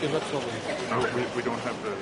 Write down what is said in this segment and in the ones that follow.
Is that so? No, we don't have the...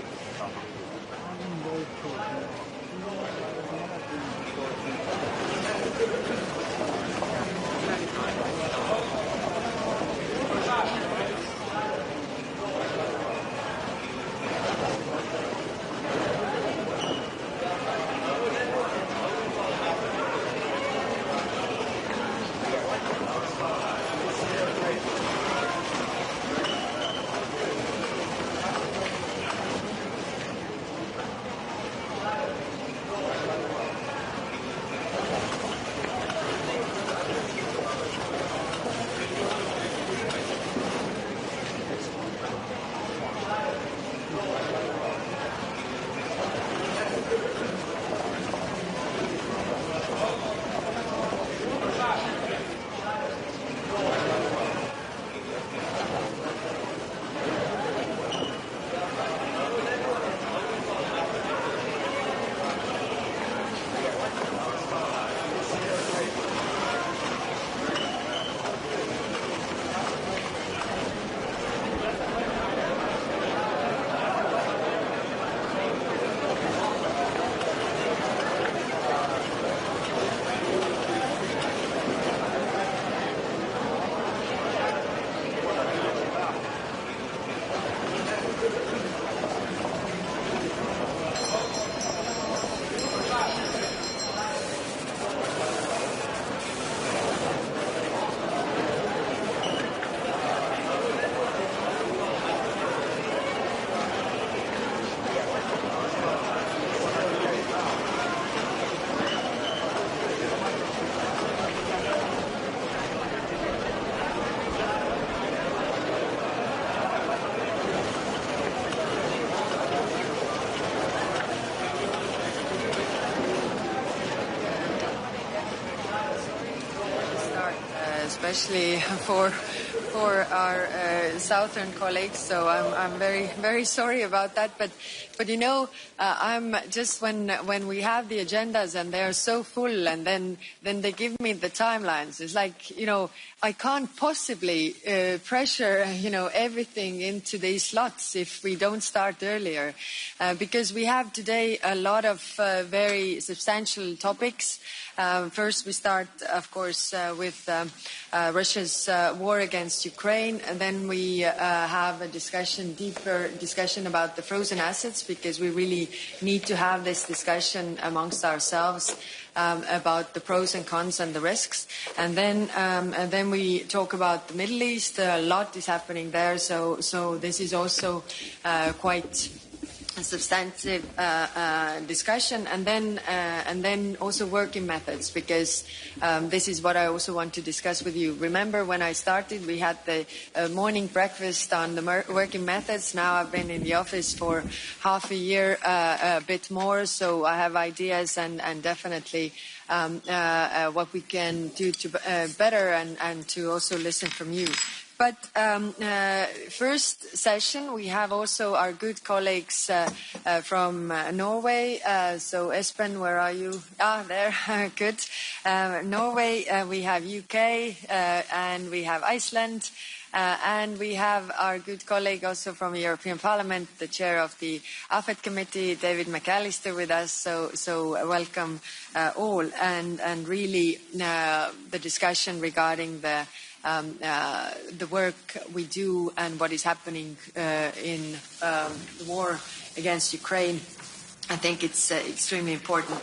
Especially for our southern colleagues, so I'm very sorry about that. But you know, I'm just when we have the agendas and they're so full, and then they give me the timelines. It's like, you know, I can't possibly pressure everything into these slots if we don't start earlier, because we have today a lot of very substantial topics. First, we start, of course, with Russia's war against Ukraine, and then we have a deeper discussion about the frozen assets, because we really need to have this discussion amongst ourselves about the pros and cons and the risks. And then we talk about the Middle East. A lot is happening there, so this is also quite a substantive discussion, and then also working methods, because this is what I also want to discuss with you. Remember, when I started, we had the morning breakfast on the working methods. Now I've been in the office for half a year, a bit more, so I have ideas and definitely what we can do to better, and to also listen from you. But first session, we have also our good colleagues from Norway. So Espen, where are you? There, good. Norway, we have UK, and we have Iceland. And we have our good colleague also from the European Parliament, the chair of the AFET committee, David McAllister, with us. So welcome all, and really the discussion regarding the work we do and what is happening in the war against Ukraine. I think it's extremely important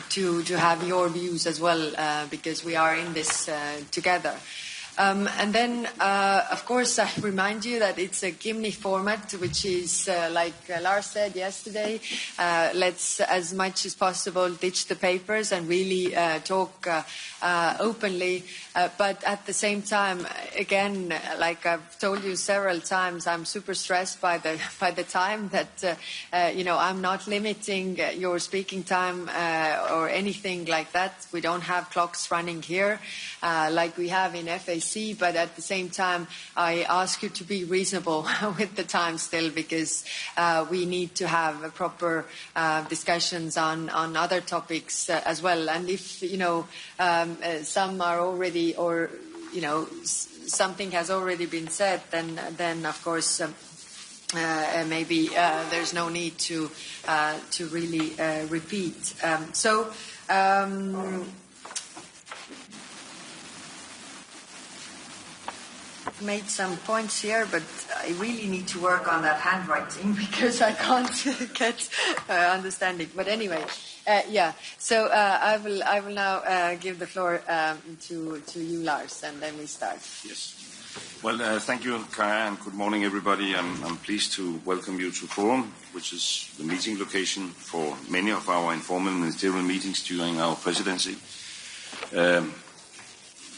to have your views as well, because we are in this together. And then, of course, I remind you that it's a Gimli format, which is, like Lars said yesterday, let's, as much as possible, ditch the papers and really talk openly. But at the same time, again, like I've told you several times, I'm super stressed by the time that, I'm not limiting your speaking time or anything like that. We don't have clocks running here like we have in FAC, but at the same time, I ask you to be reasonable with the time still, because we need to have a proper discussions on other topics as well. And if, some are already, or, something has already been said, then of course, maybe there's no need to really repeat. Made some points here, but I really need to work on that handwriting because I can't get understanding. But anyway, yeah. So I will now give the floor to you, Lars, and then we start. Yes. Well, thank you, Kaya, and good morning, everybody. I'm pleased to welcome you to Forum, which is the meeting location for many of our informal ministerial meetings during our presidency.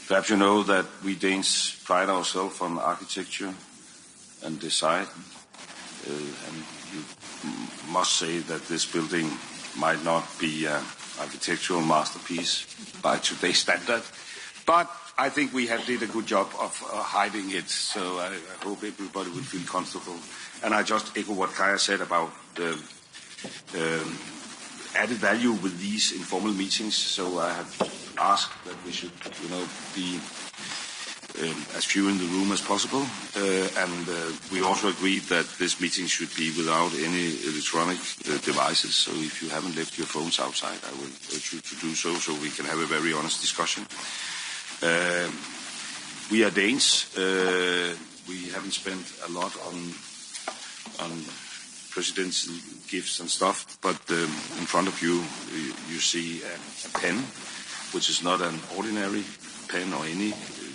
Perhaps you know that we Danes pride ourselves on architecture and design, and you must say that this building might not be an architectural masterpiece by today's standard, but I think we have did a good job of hiding it, so I hope everybody will feel comfortable. And I just echo what Kaya said about the added value with these informal meetings, so I have asked that we should, be as few in the room as possible, and we also agreed that this meeting should be without any electronic devices, so if you haven't left your phones outside, I will urge you to do so we can have a very honest discussion. We are Danes. We haven't spent a lot on presidential gifts and stuff, but in front of you, you see a pen, which is not an ordinary pen or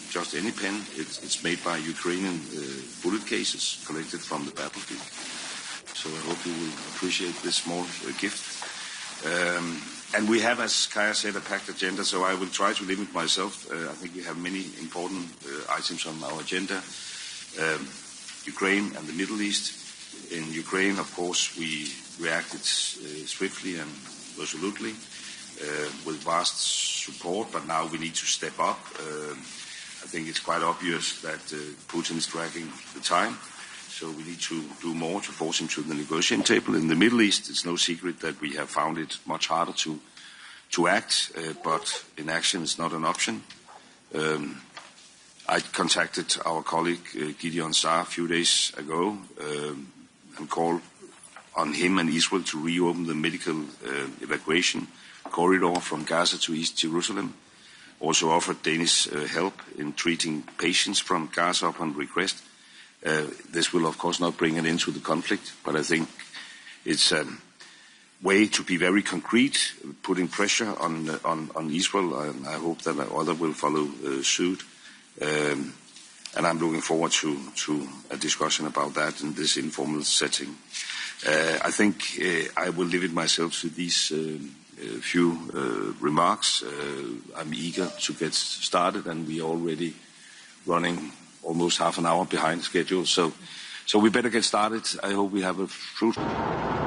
just any pen. It's made by Ukrainian bullet cases collected from the battlefield. So I hope you will appreciate this small gift. And we have, as Kaya said, a packed agenda, so I will try to limit myself. I think we have many important items on our agenda. Ukraine and the Middle East. In Ukraine, of course, we reacted swiftly and resolutely with vast support, but now we need to step up. I think it's quite obvious that Putin is dragging the time, so we need to do more to force him to the negotiating table. In the Middle East, it's no secret that we have found it much harder to act, but inaction is not an option. I contacted our colleague Gideon Saar a few days ago and called on him and Israel to reopen the medical evacuation corridor from Gaza to East Jerusalem. Also offered Danish help in treating patients from Gaza upon request. This will, of course, not bring an end to the conflict, but I think it's a way to be very concrete, putting pressure on Israel, and I hope that others will follow suit. And I'm looking forward to a discussion about that in this informal setting. I think I will limit myself to these few remarks. I'm eager to get started, and we are already running almost half an hour behind schedule. So we better get started. I hope we have a fruitful.